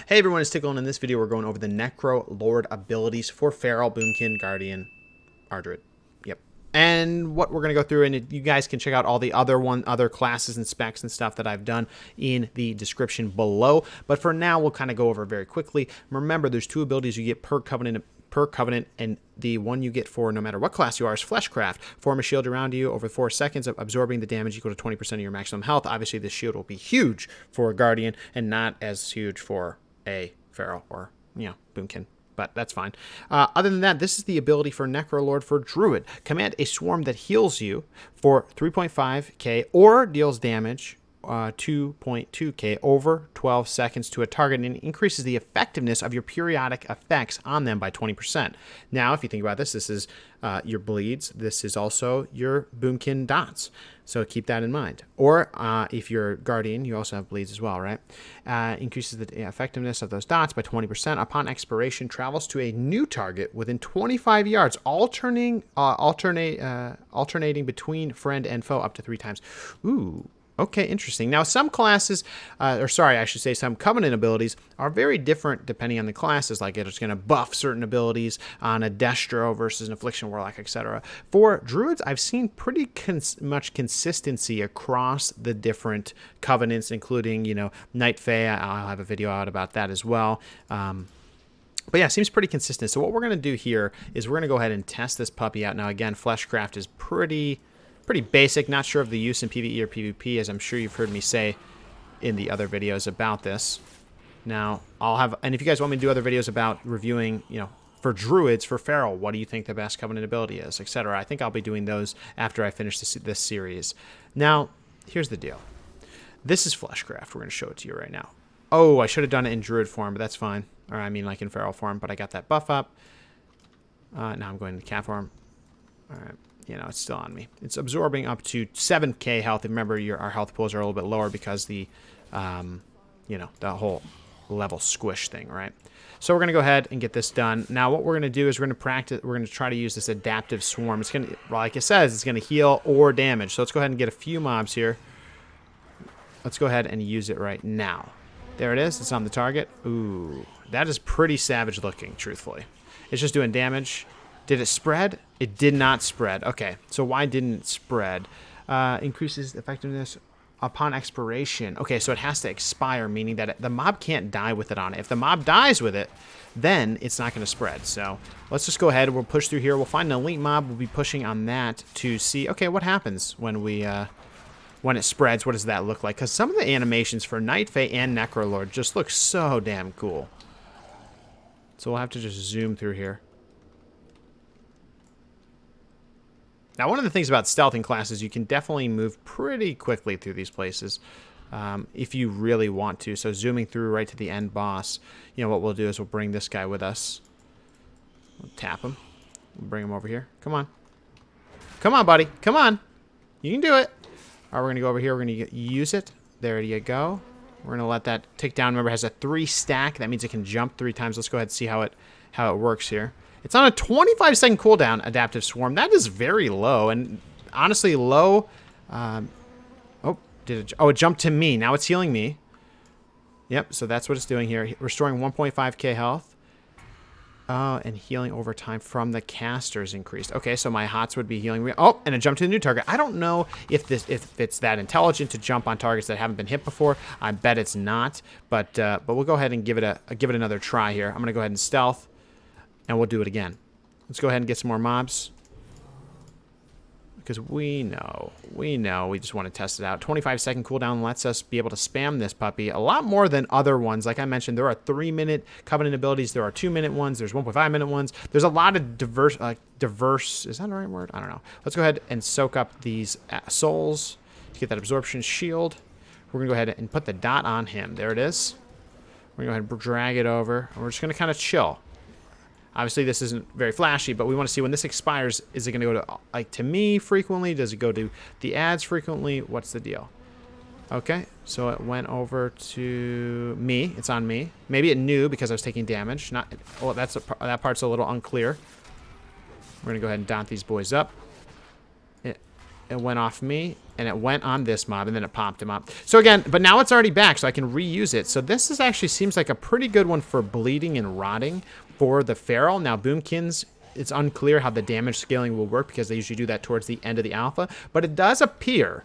Hey everyone, it's Tiqqle, and in this video we're going over the Necrolord abilities for Feral, Boomkin, Guardian, DRUID. Yep. And what we're going to go through, and you guys can check out all the other classes and specs and stuff that I've done in the description below. But for now, we'll kind of go over very quickly. Remember, there's two abilities you get per covenant, and the one you get for no matter what class you are is Fleshcraft. Form a shield around you over 4 seconds, absorbing the damage equal to 20% of your maximum health. Obviously, this shield will be huge for a Guardian and not as huge for a Feral or, Boomkin. But that's fine. Other than that, this is the ability for Necrolord for Druid. Command a swarm that heals you for 3.5k or deals damage 2.2k over 12 seconds to a target, and increases the effectiveness of your periodic effects on them by 20%. Now, if you think about this, this is your bleeds. This is also your Boomkin dots. So keep that in mind. Or if you're Guardian, you also have bleeds as well, right? Increases the effectiveness of those dots by 20%. Upon expiration, travels to a new target within 25 yards, alternating between friend and foe up to 3 times. Ooh. Okay, interesting. Now, some classes, some Covenant abilities are very different depending on the classes. Like it's going to buff certain abilities on a Destro versus an Affliction Warlock, etc. For Druids, I've seen pretty much consistency across the different Covenants, including, Night Fae. I'll have a video out about that as well. But yeah, it seems pretty consistent. So what we're going to do here is we're going to go ahead and test this puppy out. Now, again, Fleshcraft is pretty basic. Not sure of the use in PvE or PvP, as I'm sure you've heard me say in the other videos about this. Now, and if you guys want me to do other videos about reviewing, for Druids, for Feral, what do you think the best Covenant ability is, etc. I think I'll be doing those after I finish this series. Now, here's the deal. This is Fleshcraft. We're going to show it to you right now. Oh, I should have done it in Druid form, but that's fine. Or I mean like in Feral form, but I got that buff up. Now I'm going to Cat form. All right. It's still on me. It's absorbing up to 7k health. Remember, our health pools are a little bit lower because the whole level squish thing, right? So we're going to go ahead and get this done. Now, what we're going to do is we're going to practice. We're going to try to use this adaptive swarm. It's going to, like it says, it's going to heal or damage. So let's go ahead and get a few mobs here. Let's go ahead and use it right now. There it is. It's on the target. Ooh, that is pretty savage looking, truthfully. It's just doing damage. Did it spread? It did not spread. Okay, so why didn't it spread? Increases effectiveness upon expiration. Okay, so it has to expire, meaning that the mob can't die with it on it. If the mob dies with it, then it's not going to spread. So let's just go ahead. We'll push through here. We'll find an elite mob. We'll be pushing on that to see, okay, what happens when it spreads. What does that look like? Because some of the animations for Night Fae and Necrolord just look so damn cool. So we'll have to just zoom through here. Now, one of the things about stealthing classes, you can definitely move pretty quickly through these places if you really want to. So zooming through right to the end boss, what we'll do is we'll bring this guy with us. We'll tap him. We'll bring him over here. Come on. Come on, buddy. Come on. You can do it. All right, we're going to go over here. We're going to use it. There you go. We're going to let that tick down. Remember, it has a 3 stack. That means it can jump 3 times. Let's go ahead and see how it works here. It's on a 25-second cooldown, Adaptive Swarm. That is very low, and honestly low. It jumped to me. Now it's healing me. Yep, so that's what it's doing here. Restoring 1.5k health. And healing over time from the casters increased. Okay, so my HOTS would be healing me. Oh, and it jumped to the new target. I don't know if it's that intelligent to jump on targets that haven't been hit before. I bet it's not, but we'll go ahead and give it another try here. I'm gonna go ahead and stealth. And we'll do it again. Let's go ahead and get some more mobs. Because we know. We just want to test it out. 25-second cooldown lets us be able to spam this puppy a lot more than other ones. Like I mentioned, there are 3-minute Covenant abilities. There are 2-minute ones. There's 1.5-minute ones. There's a lot of diverse, is that the right word? I don't know. Let's go ahead and soak up these souls to get that absorption shield. We're going to go ahead and put the dot on him. There it is. We're going to go ahead and drag it over. And we're just going to kind of chill. Obviously, this isn't very flashy, but we want to see when this expires, is it going to go to me frequently? Does it go to the ads frequently? What's the deal? Okay, so it went over to me. It's on me. Maybe it knew because I was taking damage. That part's a little unclear. We're going to go ahead and dot these boys up. it went off me, and it went on this mob, and then it popped him up. So again, but now it's already back, so I can reuse it. So this is actually seems like a pretty good one for bleeding and rotting for the Feral. Now, Boomkins, it's unclear how the damage scaling will work because they usually do that towards the end of the alpha. But it does appear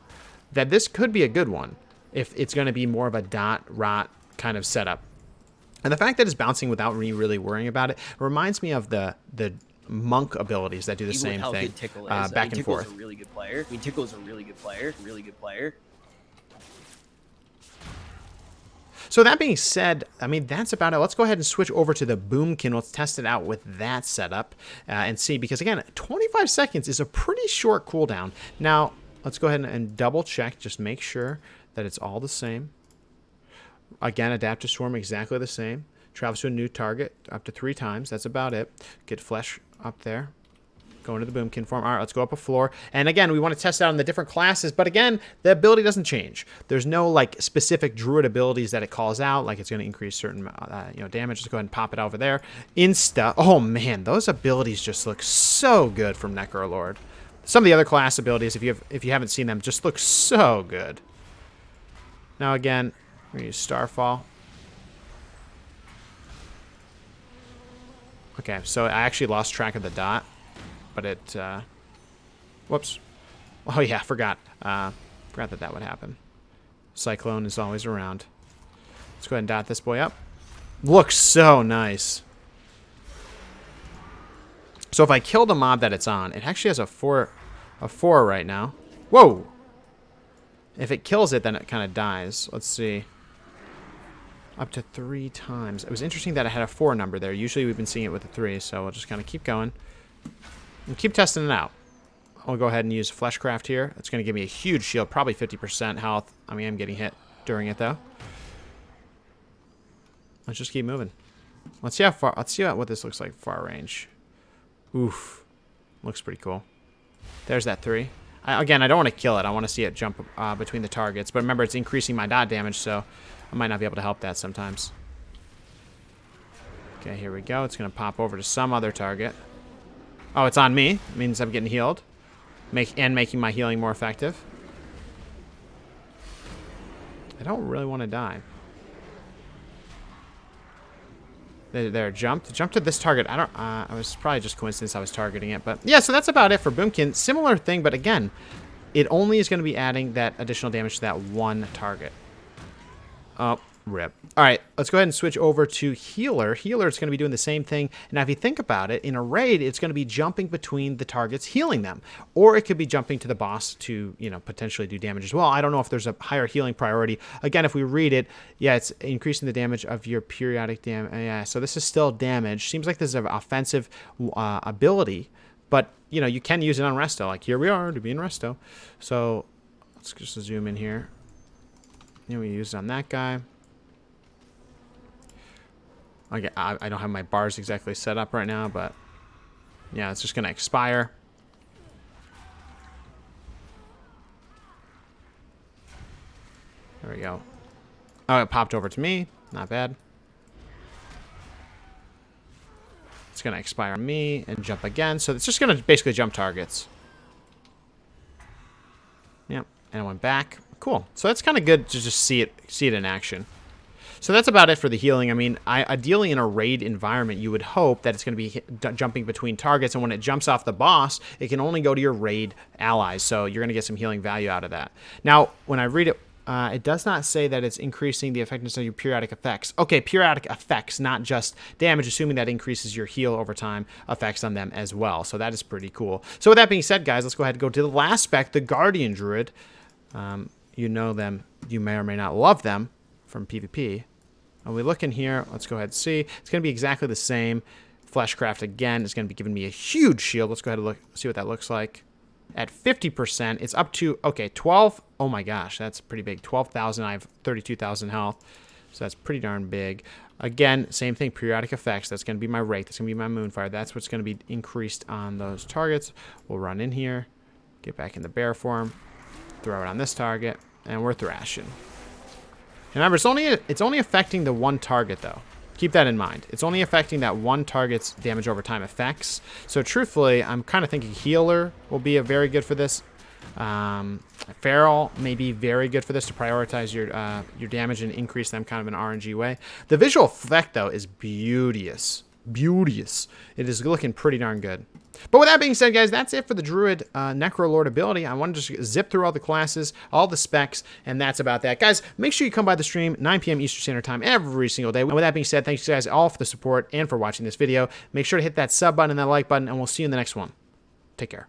that this could be a good one if it's going to be more of a dot rot kind of setup. And the fact that it's bouncing without me really worrying about it reminds me of the monk abilities that do the same thing, back and forth. Tiqqle's a really good player. I mean, Tiqqle's a really good player. Really good player. So that being said, I mean, that's about it. Let's go ahead and switch over to the Boomkin. Let's test it out with that setup and see. Because, again, 25 seconds is a pretty short cooldown. Now, let's go ahead and double check. Just make sure that it's all the same. Again, Adaptive Swarm exactly the same. Travels to a new target up to 3 times. That's about it. Get flesh up there. Go into the Boomkin form. All right, let's go up a floor. And again, we want to test out on the different classes. But again, the ability doesn't change. There's no like specific druid abilities that it calls out. Like it's going to increase certain damage. Let's go ahead and pop it over there. Insta. Oh man, those abilities just look so good from Necrolord. Some of the other class abilities, if you haven't seen them, just look so good. Now again, we're going to use Starfall. Okay, so I actually lost track of the dot. But it, whoops. Oh yeah, forgot that would happen. Cyclone is always around. Let's go ahead and dot this boy up. Looks so nice. So if I kill the mob that it's on, it actually has a 4 right now. Whoa! If it kills it, then it kind of dies. Let's see. Up to 3 times. It was interesting that it had a 4 number there. Usually we've been seeing it with a 3, so we'll just kind of keep going. And keep testing it out. I'll go ahead and use Fleshcraft here. It's going to give me a huge shield, probably 50% health. I mean, I'm getting hit during it, though. Let's just keep moving. Let's see how far. Let's see what this looks like far range. Oof. Looks pretty cool. There's that 3. Again, I don't want to kill it. I want to see it jump between the targets. But remember, it's increasing my dot damage, so I might not be able to help that sometimes. Okay, here we go. It's going to pop over to some other target. Oh, it's on me. It means I'm getting healed. Making my healing more effective. I don't really want to die. There, jumped. Jump to this target. I was probably just coincidence I was targeting it. But yeah, so that's about it for Boomkin. Similar thing, but again, it only is going to be adding that additional damage to that 1 target. Oh. Rip. All right, let's go ahead and switch over to Healer. Healer is going to be doing the same thing. Now, if you think about it, in a raid, it's going to be jumping between the targets, healing them. Or it could be jumping to the boss to, potentially do damage as well. I don't know if there's a higher healing priority. Again, if we read it, yeah, it's increasing the damage of your periodic damage. Yeah, so this is still damage. Seems like this is an offensive ability. But, you can use it on Resto. Like, here we are to be in Resto. So, let's just zoom in here. We use it on that guy. Okay, I don't have my bars exactly set up right now, but yeah, it's just going to expire. There we go. Oh, it popped over to me. Not bad. It's going to expire on me and jump again. So it's just going to basically jump targets. Yep, and it went back. Cool. So that's kind of good to just see it in action. So that's about it for the healing. I mean, ideally in a raid environment, you would hope that it's going to be jumping between targets, and when it jumps off the boss, it can only go to your raid allies, so you're going to get some healing value out of that. Now, when I read it, it does not say that it's increasing the effectiveness of your periodic effects. Okay, periodic effects, not just damage, assuming that increases your heal over time effects on them as well. So that is pretty cool. So with that being said, guys, let's go ahead and go to the last spec, the Guardian Druid. You know them. You may or may not love them from PvP. When we look in here, let's go ahead and see. It's going to be exactly the same. Fleshcraft again is going to be giving me a huge shield. Let's go ahead and see what that looks like. At 50%, it's up to, okay, 12. Oh my gosh, that's pretty big. 12,000. I have 32,000 health. So that's pretty darn big. Again, same thing, periodic effects. That's going to be my rake. That's going to be my moonfire. That's what's going to be increased on those targets. We'll run in here, get back in the bear form, throw it on this target, and we're thrashing. Remember, it's only affecting the 1 target, though. Keep that in mind. It's only affecting that 1 target's damage over time effects. So, truthfully, I'm kind of thinking Healer will be very good for this. Feral may be very good for this to prioritize your damage and increase them kind of in an RNG way. The visual effect, though, is beauteous. Beauteous. It is looking pretty darn good. But with that being said, guys, that's it for the Druid Necrolord ability. I wanted to just zip through all the classes, all the specs, and that's about that. Guys, make sure you come by the stream, 9 p.m. Eastern Standard Time every single day. And with that being said, thanks you guys all for the support and for watching this video. Make sure to hit that sub button and that like button, and we'll see you in the next one. Take care.